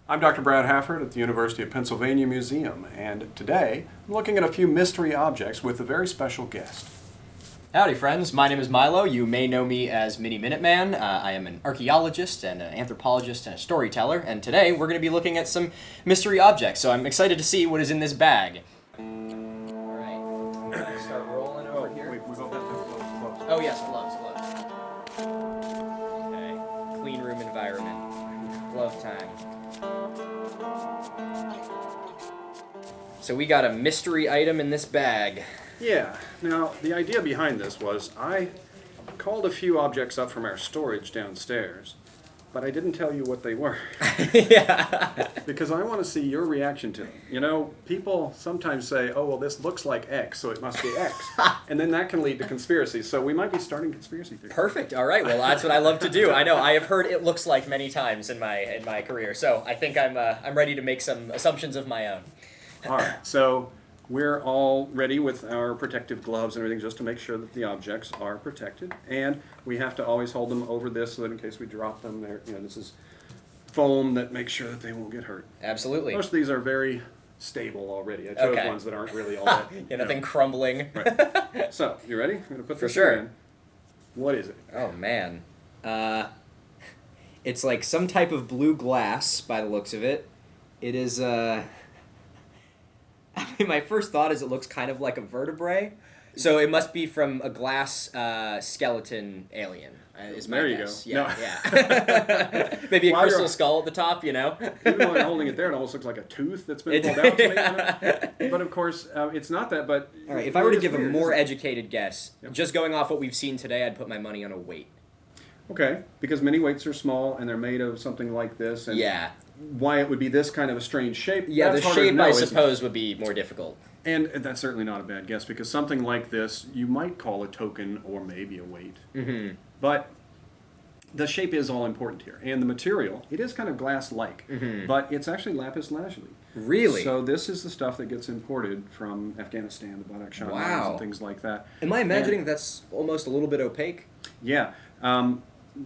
I'm Dr. Brad Hafford at the University of Pennsylvania Museum, and today I'm looking at a few mystery objects with a very special guest. Howdy friends, my name is Milo. You may know me as Mini Minuteman. I am an archaeologist and an anthropologist and a storyteller, and today we're going to be looking at some mystery objects, so I'm excited to see what is in this bag. Alright, start rolling over here. We both have to have gloves. Oh yes, gloves. Okay, clean room environment. Glove time. So we got a mystery item in this bag. Yeah, now the idea behind this was I called a few objects up from our storage downstairs, but I didn't tell you what they were. Yeah. Because I want to see your reaction to them. You know, people sometimes say, oh, well, this looks like X, so it must be X. And then that can lead to conspiracies. So we might be starting conspiracy theories. Perfect. All right. Well, that's what I love to do. I know. I have heard it looks like many times in my career. So I think I'm ready to make some assumptions of my own. All right. So we're all ready with our protective gloves and everything just to make sure that the objects are protected. And we have to always hold them over this so that in case we drop them, this is foam that makes sure that they won't get hurt. Absolutely. Most of these are very stable already. I chose ones that aren't really all that. Nothing crumbling. Right. So, you ready? I'm going to put For this sure. in. What is it? Oh, man. It's like some type of blue glass by the looks of it. It is, I mean, my first thought is it looks kind of like a vertebrae. So it must be from a glass skeleton alien. Is my there you guess. go. Yeah, No. yeah. Maybe a While crystal you're- skull at the top, you know? Even while you're holding it there, it almost looks like a tooth that's been pulled out to me. But of course, it's not that. But All right, if I were to it's give a weird, more isn't it? educated guess, Yep. just going off what we've seen today, I'd put my money on a weight. Okay, because mini weights are small and they're made of something like this. And Yeah. why it would be this kind of a strange shape. Yeah, that's the harder to shape, know, I isn't it? suppose, would be more difficult. And that's certainly not a bad guess because something like this you might call a token or maybe a weight. Mm-hmm. But the shape is all important here. And the material, it is kind of glass-like, but it's actually lapis lazuli. Really? So this is the stuff that gets imported from Afghanistan, the Badakhshan mines Wow. and things like that. Am I imagining that's almost a little bit opaque? Yeah.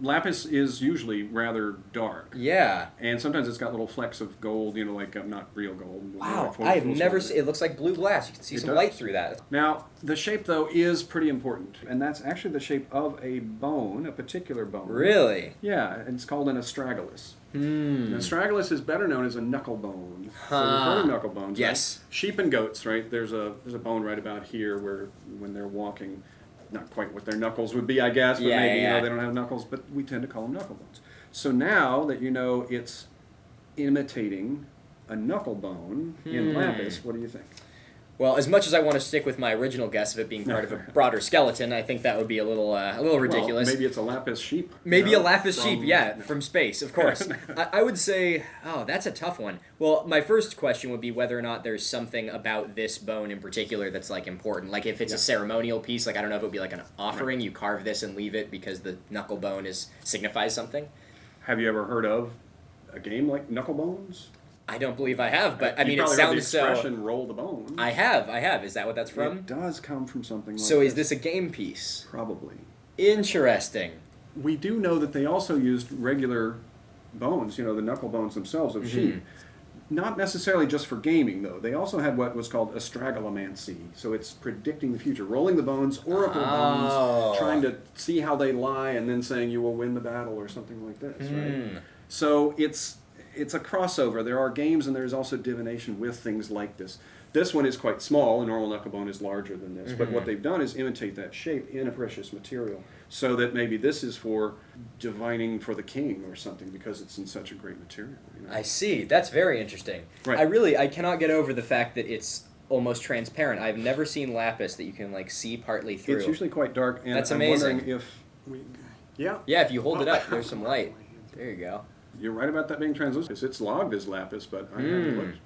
Lapis is usually rather dark. Yeah. And sometimes it's got little flecks of gold, like not real gold. Wow, like I have full never silver. seen it. Looks like blue glass. You can see It some does. light through that. Now, the shape, though, is pretty important. And that's actually the shape of a bone, a particular bone. Really? Yeah, and it's called an astragalus. Hmm. An astragalus is better known as a knuckle bone. So Huh. you've heard of knuckle bones, Yes. right? Sheep and goats, right? There's a bone right about here where when they're walking, not quite what their knuckles would be, I guess, but Yeah, maybe yeah. they don't have knuckles, but we tend to call them knuckle bones. So now that you know it's imitating a knuckle bone in lapis, what do you think? Well, as much as I want to stick with my original guess of it being part of a broader skeleton, I think that would be a little ridiculous. Well, maybe it's a lapis sheep. Maybe you a know, lapis sheep, from- yeah, from space, of course. I would say, oh, that's a tough one. Well, my first question would be whether or not there's something about this bone in particular that's, like, important. Like, if it's a ceremonial piece, like, I don't know if it would be like an offering, you carve this and leave it because the knuckle bone signifies something. Have you ever heard of a game like Knuckle Bones? I don't believe I have, but, I mean, You it probably heard the sounds so... expression roll the bone. I have. Is that what that's from? It does come from something like So is this a game piece? Probably. Interesting. We do know that they also used regular bones, the knuckle bones themselves of sheep. Not necessarily just for gaming, though. They also had what was called astragalomancy. So it's predicting the future. Rolling the bones, oracle bones, trying to see how they lie, and then saying you will win the battle or something like this, right? So it's a crossover. There are games and there's also divination with things like this. This one is quite small. A normal knuckle bone is larger than this. But what they've done is imitate that shape in a precious material so that maybe this is for divining for the king or something because it's in such a great material. I see. That's very interesting. Right. I cannot get over the fact that it's almost transparent. I've never seen lapis that you can like see partly through. It's usually quite dark. And That's I'm amazing. wondering if we... Yeah. Yeah, if you hold it up, there's some light. There you go. You're right about that being translucent. It's logged as lapis, but I haven't looked.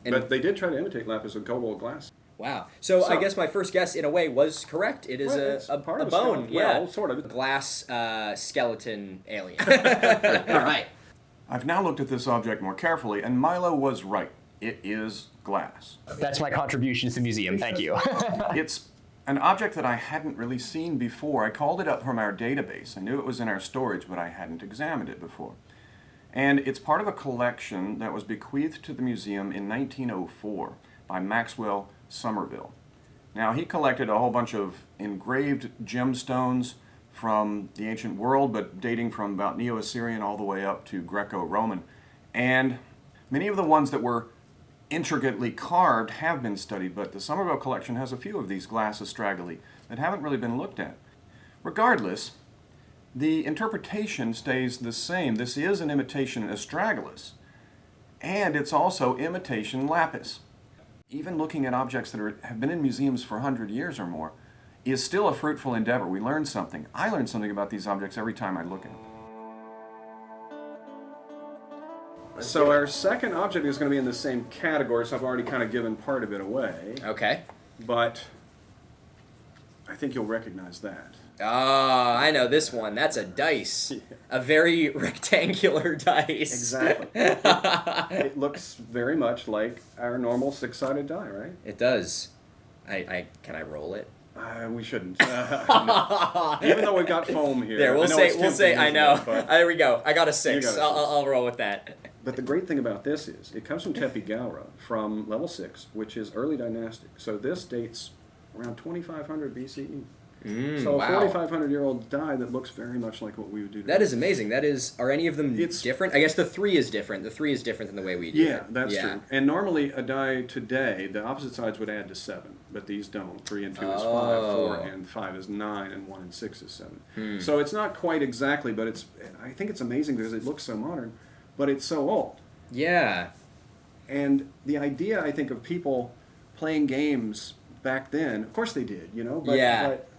And- But they did try to imitate lapis with cobalt glass. Wow. So I So- guess my first guess, in a way, was correct. It is Well, it's a part a of a bone. skeleton. Yeah. Well, sort of. A glass skeleton alien. All right. I've now looked at this object more carefully, and Milo was right. It is glass. That's my contribution to the museum. Thank you. It's an object that I hadn't really seen before. I called it up from our database. I knew it was in our storage, but I hadn't examined it before. And it's part of a collection that was bequeathed to the museum in 1904 by Maxwell Somerville. Now, he collected a whole bunch of engraved gemstones from the ancient world, but dating from about Neo-Assyrian all the way up to Greco-Roman. And many of the ones that were intricately carved have been studied, but the Somerville collection has a few of these glass astragali that haven't really been looked at. Regardless, the interpretation stays the same. This is an imitation astragalus, and it's also imitation lapis. Even looking at objects that have been in museums for 100 years or more is still a fruitful endeavor. We learn something. I learn something about these objects every time I look at them. So our second object is going to be in the same category, so I've already kind of given part of it away. Okay. But I think you'll recognize that. Ah, I know this one. That's a dice. Yeah. A very rectangular dice. Exactly. It looks very much like our normal six-sided die, right? It does. Can I roll it? We shouldn't. No. Even though we've got foam here. There, we'll say. I know. There we go. I got a 6. You got a 6. I'll roll with that. But the great thing about this is, it comes from Tepe Gowra, from level 6, which is early dynastic. So this dates around 2500 BCE. So wow. a 4,500-year-old die that looks very much like what we would do today. That is amazing. Are any of them different? I guess the 3 is different. The 3 is different than the way we do it. Yeah, that's true. And normally a die today, the opposite sides would add to 7, but these don't. 3 and 2 is 5, 4 and 5 is 9, and 1 and 6 is 7. So it's not quite exactly, but I think it's amazing because it looks so modern, but it's so old. Yeah. And the idea, I think, of people playing games back then, of course they did, but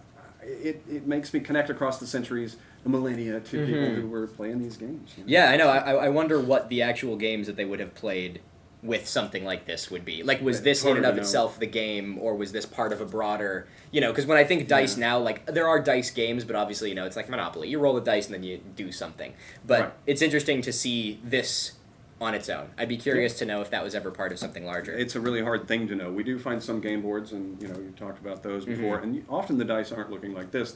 it makes me connect across the centuries, the millennia, to people who were playing these games. Yeah, I know. I wonder what the actual games that they would have played with something like this would be. Like, was this in and of itself the game, or was this part of a broader, because when I think dice now, like, there are dice games, but obviously, it's like Monopoly. You roll the dice and then you do something. But it's interesting to see this on its own. I'd be curious to know if that was ever part of something larger. It's a really hard thing to know. We do find some game boards, and you talked about those before, and often the dice aren't looking like this.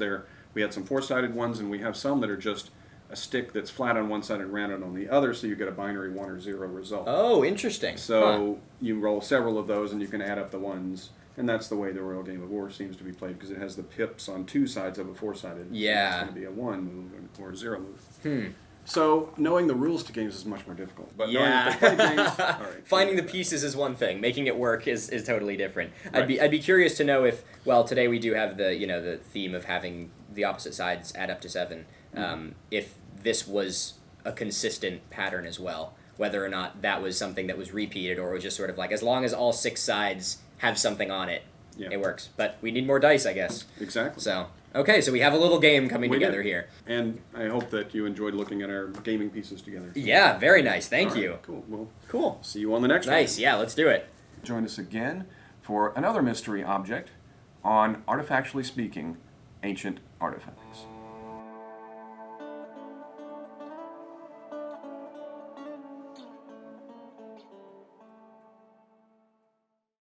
We had some four-sided ones, and we have some that are just a stick that's flat on one side and rounded on the other, so you get a binary 1 or 0 result. Oh, interesting. So you roll several of those, and you can add up the ones, and that's the way the Royal Game of War seems to be played, because it has the pips on 2 sides of a four-sided. Yeah. It's going to be a 1 move or a 0 move. So knowing the rules to games is much more difficult. But knowing that they play games, all right. Finding the pieces is one thing. Making it work is totally different. Right. I'd be curious to know if, well, today we do have the theme of having the opposite sides add up to 7. If this was a consistent pattern as well, whether or not that was something that was repeated, or it was just sort of like, as long as all 6 sides have something on it, it works. But we need more dice, I guess. Exactly. So. Okay, so we have a little game coming together here. And I hope that you enjoyed looking at our gaming pieces together. Yeah, very nice. Thank you. Cool. Well, cool. See you on the next one. Nice. Yeah, let's do it. Join us again for another mystery object on Artifactually Speaking, Ancient Artifacts.